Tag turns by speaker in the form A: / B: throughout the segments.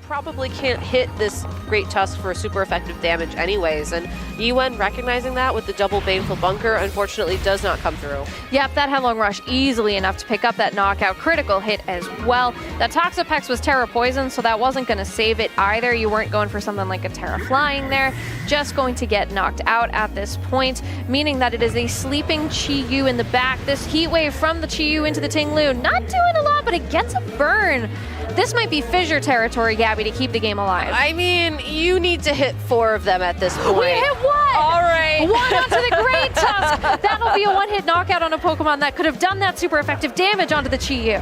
A: probably can't hit this Great Tusk for super effective damage anyways, and Yuen recognizing that with the double Baneful Bunker unfortunately does not come through.
B: Yep, that Headlong Rush easily enough to pick up that knockout critical hit as well. That Toxapex was Terra Poison, so that wasn't going to save it either. You weren't going for something like a Terra Flying there, just going to get knocked out at this point, meaning that it is a sleeping Chi-Yu in the back. This Heat Wave from the Chi-Yu into the Ting-Lu, not doing a lot, but it gets a burn. This might be Fissure territory, Gabby, to keep the game alive.
A: I mean, you need to hit 4 of them at this point.
B: We hit 1!
A: All right.
B: 1 onto the Great Tusk! That'll be a one-hit knockout on a Pokemon that could have done that super effective damage onto the Chi-Yu.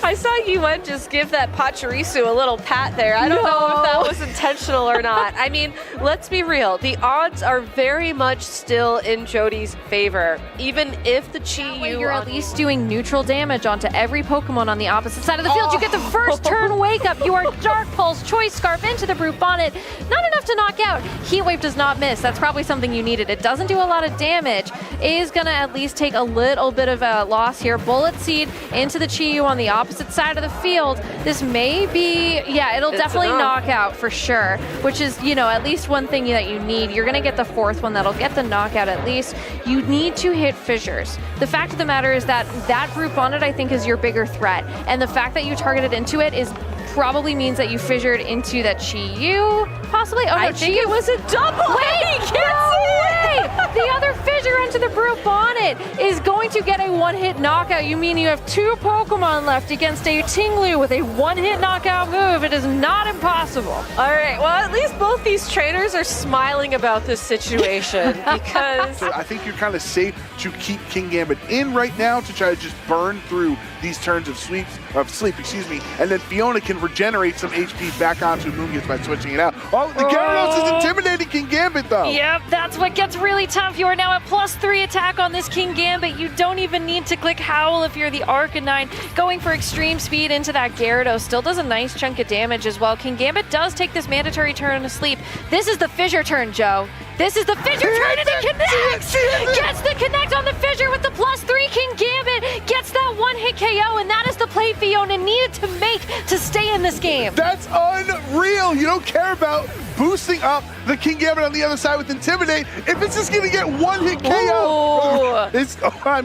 A: I saw Yuen just give that Pachirisu a little pat there. I don't know if that was intentional or not. I mean, let's be real. The odds are very much still in Jody's favor. Even if the Chi-Yu...
B: You're at least doing neutral damage onto every Pokemon on the opposite side of the field. You get the first turn wake up. You are Dark Pulse, Choice Scarf into the Brute Bonnet. Not enough to knock out. Heat Wave does not miss. That's probably something you needed. It doesn't do a lot of damage. Is going to at least take a little bit of a loss here. Bullet Seed into the Chi-Yu on the opposite side of the field. This may be, yeah, it'll definitely knock out for sure, which is, you know, at least one thing that you need. You're going to get the 4th one that'll get the knockout at least. You need to hit Fissures. The fact of the matter is that that Brute Bonnet, I think, is your bigger threat. And the fact that you targeted into it is probably means that you fissured into that Chi-Yu, possibly. Oh, no,
A: I think it was a double.
B: Wait, no way! The other fissure into the Brute Bonnet is going to get a one-hit knockout. You mean you have 2 Pokemon left against a Ting-Lu with a one-hit knockout move. It is not impossible.
A: All right, well, at least both these trainers are smiling about this situation because...
C: So I think you're kind of safe to keep King Gambit in right now to try to just burn through these turns of sleep, and then Fiona can regenerate some HP back onto Moongus by switching it out. Oh, the Gyarados is intimidating King Gambit, though.
B: Yep, that's what gets really tough. You are now at +3 attack on this King Gambit. You don't even need to click Howl if you're the Arcanine. Going for extreme speed into that Gyarados still does a nice chunk of damage as well. King Gambit does take this mandatory turn to sleep. This is the Fissure turn, Joe. This is the Fissure turn, and it connects! Gets the connect on the Fissure with the +3. King Gambit gets that one-hit KO, and that is the play Fiona needed to make to stay in this game.
C: That's unreal. You don't care about boosting up the King Gambit on the other side with Intimidate if it's just going to get one-hit KO.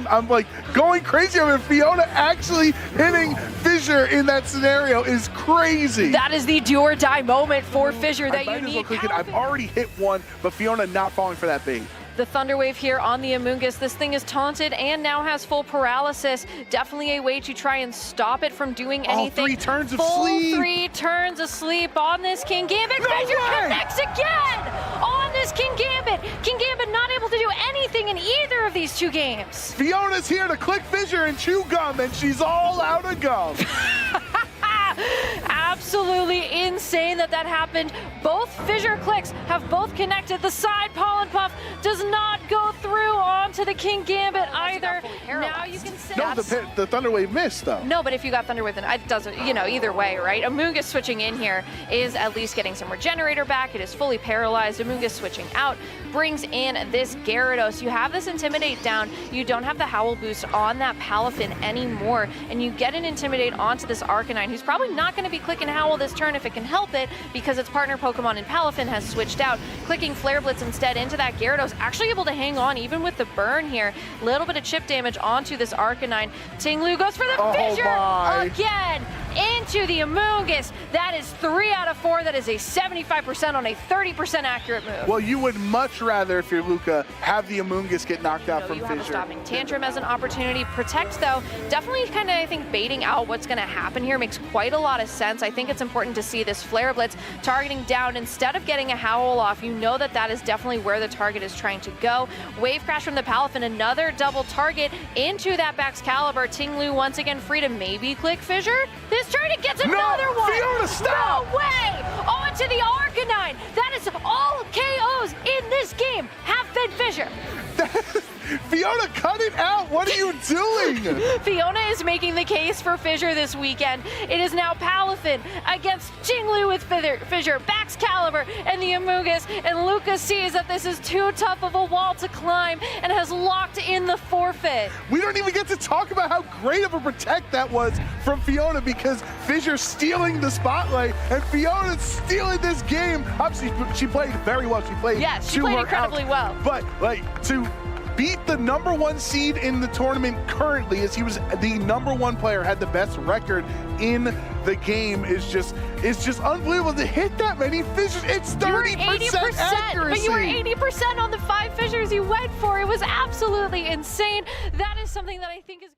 C: I'm like going crazy over it. Fiona actually hitting Fissure in that scenario is crazy.
B: That is the do or die moment for Fissure that you need.
C: I've already hit one, but Fiona not falling for that bait.
B: The Thunder Wave here on the Amoonguss. This thing is taunted and now has full paralysis. Definitely a way to try and stop it from doing anything.
C: All 3 turns of
B: full
C: sleep.
B: 3 turns of sleep on this King Gambit. Fissure connects again on this King Gambit. King Gambit not able to do anything in either of these 2 games.
C: Fiona's here to click Fissure and chew gum, and she's all out of gum.
B: Absolutely insane that happened. Both Fissure clicks have both connected. The side Pollen Puff does not go through onto the King Gambit either. Now you can say...
C: No, the Thunder Wave missed, though.
B: No, but if you got Thunder Wave, then it doesn't, you know, either way, right? Amoonguss switching in here is at least getting some Regenerator back. It is fully paralyzed. Amoonguss switching out brings in this Gyarados. You have this Intimidate down. You don't have the Howl boost on that Palafin anymore, and you get an Intimidate onto this Arcanine, who's probably not going to be clicking Howl this turn if it can help it, because its partner Pokemon in Palafin has switched out. Clicking Flare Blitz instead into that Gyarados, actually able to hang on even with the burn here. Little bit of chip damage onto this Arcanine. Ting-Lu goes for the Fissure again into the Amoonguss. That is 3 out of 4. That is a 75% on a 30% accurate move.
C: Well, you would much rather, if you're Luca, have the Amoonguss get knocked out from
B: Fissure.
C: Fissure.
B: You have a Stopping Tantrum as an opportunity. Protect, though, definitely kind of, I think, baiting out what's going to happen here makes quite a lot of sense. I think it's important to see this Flare Blitz targeting down instead of getting a Howl off. You know that is definitely where the target is trying to go. Wave Crash from the Palafin, another double target into that Baxcalibur. Ting-Lu once again free to maybe click Fissure. This turn it gets another one.
C: Fiona, stop!
B: No way! Onto the Arcanine. That is all KOs in this game have been Fissure.
C: Fiona, cut it out. What are you doing?
B: Fiona is making the case for Fissure this weekend. It is now Palafin against Ting-Lu with Fissure, Baxcalibur, and the Amogus. And Lucas sees that this is too tough of a wall to climb and has locked in the forfeit.
C: We don't even get to talk about how great of a protect that was from Fiona because Fissure stealing the spotlight and Fiona stealing this game. Obviously, she played very well. She played
B: Yes, she played incredibly well.
C: But like to beat the #1 seed in the tournament currently, as he was the #1 player, had the best record in the game, is just unbelievable to hit that many fissures. It's 30% accuracy.
B: But you were 80% on the 5 fissures you went for. It was absolutely insane. That is something that I think is